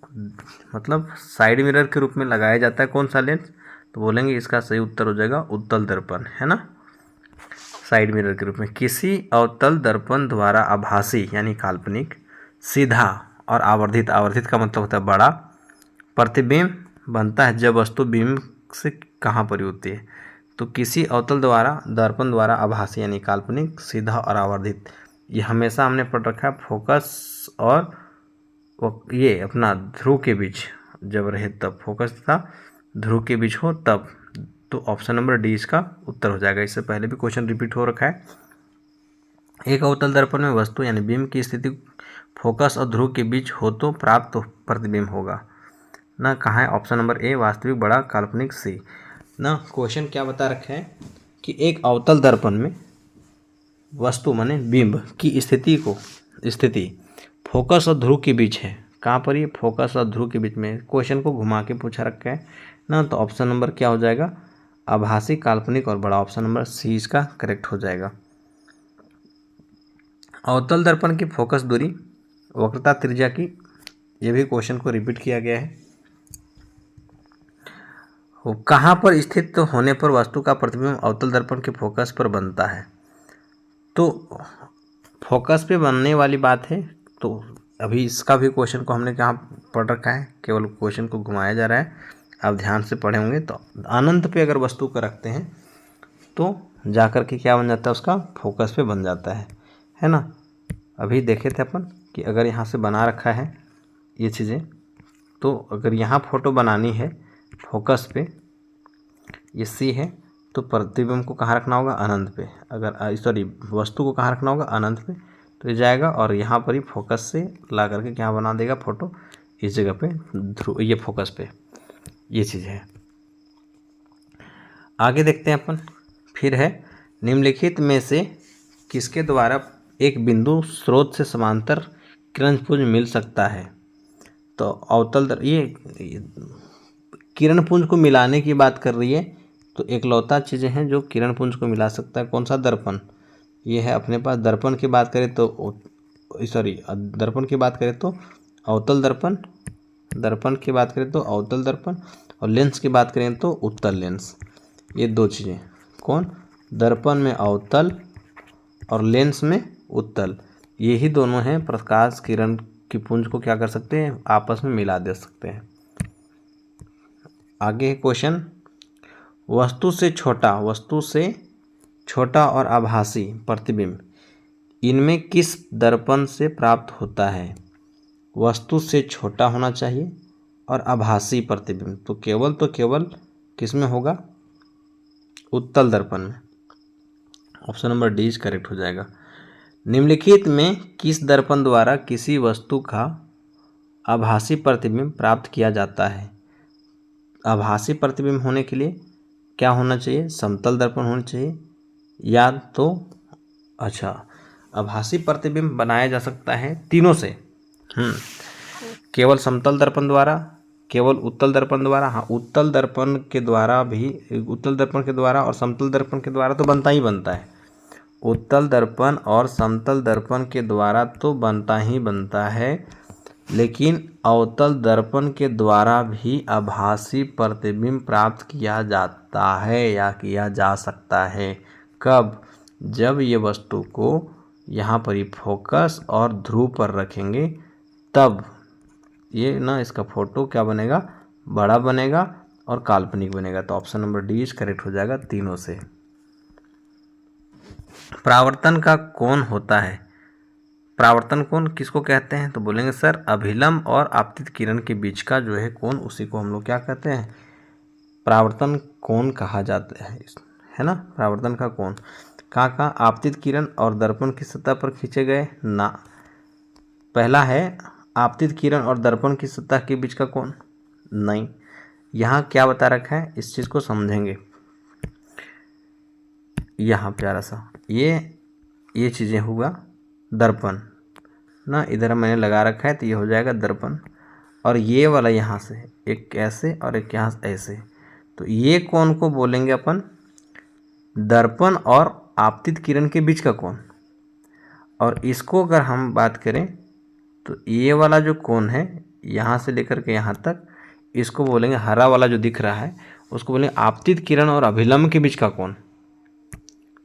मतलब साइड मिरर के रूप में लगाया जाता है कौन सा लेंस? तो बोलेंगे इसका सही उत्तर हो जाएगा उत्तल दर्पण, है ना। साइड मिरर के रूप में किसी अवतल दर्पण द्वारा आभासी यानी काल्पनिक, सीधा और आवर्धित का मतलब होता है बड़ा प्रतिबिंब बनता है जब वस्तु बिंब से कहाँ पर होती है। तो किसी अवतल दर्पण द्वारा आभासी यानी काल्पनिक, सीधा और आवर्धित, ये हमेशा हमने पढ़ रखा है फोकस और ये अपना ध्रुव के बीच जब रहे तब, फोकस था ध्रुव के बीच हो तब। तो ऑप्शन नंबर डी इसका उत्तर हो जाएगा। इससे पहले भी क्वेश्चन रिपीट हो रखा है। एक अवतल दर्पण में वस्तु यानी बिंब की स्थिति फोकस और ध्रुव के बीच हो तो प्राप्त प्रतिबिंब होगा ना। कहाँ है? ऑप्शन नंबर ए, वास्तविक, बड़ा, काल्पनिक, सी ना। क्वेश्चन क्या बता रखे हैं कि एक अवतल दर्पण में वस्तु माने बिंब की स्थिति फोकस और ध्रुव के बीच है। कहाँ पर? ये फोकस और ध्रुव के बीच में। क्वेश्चन को घुमा के पूछा रखा है ना। तो ऑप्शन नंबर क्या हो जाएगा? आभासी, काल्पनिक और बड़ा। ऑप्शन नंबर सी इसका करेक्ट हो जाएगा। अवतल दर्पण की फोकस दूरी वक्रता त्रिज्या की ये भी क्वेश्चन को रिपीट किया गया है। कहाँ पर स्थित होने पर वस्तु का प्रतिबिंब अवतल दर्पण के फोकस पर बनता है? तो फोकस पे बनने वाली बात है, तो अभी इसका भी क्वेश्चन को हमने कहाँ पढ़ रखा है, केवल क्वेश्चन को घुमाया जा रहा है। आप ध्यान से पढ़े होंगे तो अनंत पे अगर वस्तु को रखते हैं तो जाकर के क्या बन जाता है, उसका फोकस पे बन जाता है ना। अभी देखे थे अपन कि अगर यहाँ से बना रखा है ये चीज़ें, तो अगर यहाँ फोटो बनानी है फोकस पे, ये सी है, तो प्रतिबिंब को कहाँ रखना होगा, अनंत पे। अगर सॉरी वस्तु को कहाँ रखना होगा, अनंत पे, तो ये जाएगा और यहाँ पर ही फोकस से ला करके क्या बना देगा, फोटो इस जगह पे ध्रुव, ये फोकस पे, ये चीज़ है। आगे देखते हैं अपन, फिर है निम्नलिखित में से किसके द्वारा एक बिंदु स्रोत से समांतर किरणपुंज मिल सकता है? तो अवतल ये किरणपुंज को मिलाने की बात कर रही है, तो एकलौता चीज़ें हैं जो किरणपुंज को मिला सकता है। कौन सा? दर्पण। ये है अपने पास। दर्पण की बात करें तो दर्पण की बात करें तो अवतल दर्पण, दर्पण की बात करें तो अवतल दर्पण, और लेंस की बात करें तो उत्तल लेंस। ये दो चीज़ें। कौन? दर्पण में अवतल और लेंस में उत्तल, ये ही दोनों हैं प्रकाश किरण की पुंज को क्या कर सकते हैं, आपस में मिला दे सकते हैं। आगे क्वेश्चन, वस्तु से छोटा और आभासी प्रतिबिंब इनमें किस दर्पण से प्राप्त होता है? वस्तु से छोटा होना चाहिए और आभासी प्रतिबिंब तो केवल किस में होगा, उत्तल दर्पण में। Option number D is correct हो जाएगा। निम्नलिखित में किस दर्पण द्वारा किसी वस्तु का आभासी प्रतिबिंब प्राप्त किया जाता है? आभासी प्रतिबिंब होने के लिए क्या होना चाहिए, समतल दर्पण होना चाहिए, या तो आभासी प्रतिबिंब बनाया जा सकता है तीनों से, केवल समतल दर्पण द्वारा, केवल उत्तल दर्पण द्वारा। हाँ, उत्तल दर्पण के द्वारा और समतल दर्पण के द्वारा तो बनता ही बनता है। उत्तल दर्पण और समतल दर्पण के द्वारा तो बनता ही बनता है, लेकिन अवतल दर्पण के द्वारा भी आभासी प्रतिबिंब प्राप्त किया जाता है या किया जा सकता है। कब? जब ये वस्तु को यहाँ पर ही फोकस और ध्रुव पर रखेंगे, तब ये ना इसका फोटो क्या बनेगा, बड़ा बनेगा और काल्पनिक बनेगा। तो option number D is correct हो जाएगा तीनों से। परावर्तन का कोण होता है? परावर्तन कोण किसको कहते हैं? तो बोलेंगे सर अभिलंब और आपतित किरण के बीच का जो है कोण, उसी को हम लोग क्या कहते हैं, परावर्तन कोण कहा जाता है ना। परावर्तन का कोण कहाँ आपतित किरण और दर्पण की सतह पर खींचे गए ना। पहला है आपतित किरण और दर्पण की सतह के बीच का कोण, नहीं। यहाँ क्या बता रखा है, इस चीज़ को समझेंगे। यहाँ प्यारा सा ये चीज़ें हुआ दर्पण ना, इधर मैंने लगा रखा है तो ये हो जाएगा दर्पण, और ये वाला यहाँ से एक ऐसे और एक यहाँ ऐसे, तो ये कोण को बोलेंगे अपन दर्पण और आपतित किरण के बीच का कोण। और इसको अगर हम बात करें तो ये वाला जो कोण है यहाँ से लेकर के यहाँ तक, इसको बोलेंगे, हरा वाला जो दिख रहा है उसको बोलेंगे आपतित किरण और अभिलंब के बीच का कोण,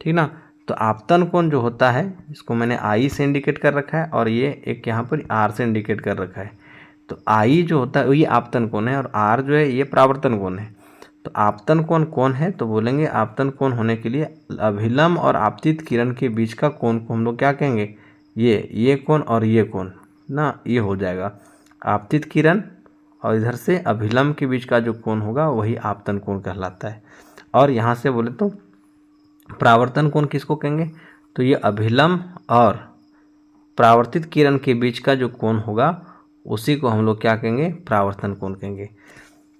ठीक ना। तो आपतन कोण जो होता है इसको मैंने आई से इंडिकेट कर रखा है, और ये एक यहाँ पर आर से इंडिकेट कर रखा है। तो आई जो होता है ये आपतन कोण है, और आर जो है ये परावर्तन कोण है। तो आपतन कोण कौन है, तो बोलेंगे आपतन कोण होने के लिए अभिलंब और आपतित किरण के बीच का कोण को हम लोग क्या कहेंगे, ये कोण और ये कोण ना, ये हो जाएगा आपतित किरण, और इधर से अभिलंब के बीच का जो कोण होगा वही आपतन कोण कहलाता है। और यहाँ से बोले तो परावर्तन कोण किसको कहेंगे, तो ये अभिलंब और परावर्तित किरण के बीच का जो कोण होगा उसी को हम लोग क्या कहेंगे, परावर्तन कोण कहेंगे।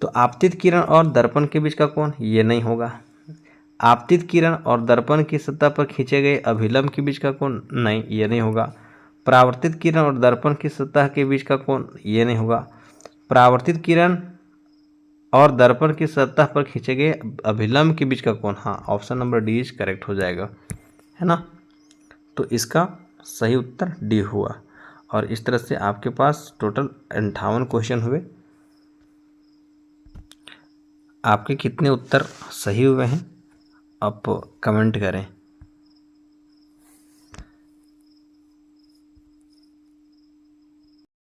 तो आपतित किरण और दर्पण के बीच का कोण ये नहीं होगा। आपतित किरण और दर्पण की सतह पर खींचे गए अभिलंब के बीच का कोण, नहीं, ये नहीं होगा। परावर्तित किरण और दर्पण की सतह के बीच का कोण, ये नहीं होगा। परावर्तित किरण और दर्पण की सतह पर खींचे गए अभिलंब के बीच का कोण, हाँ, option number D is correct हो जाएगा, है ना। तो इसका सही उत्तर डी हुआ। और इस तरह से आपके पास टोटल 58 क्वेश्चन हुए। आपके कितने उत्तर सही हुए हैं आप कमेंट करें।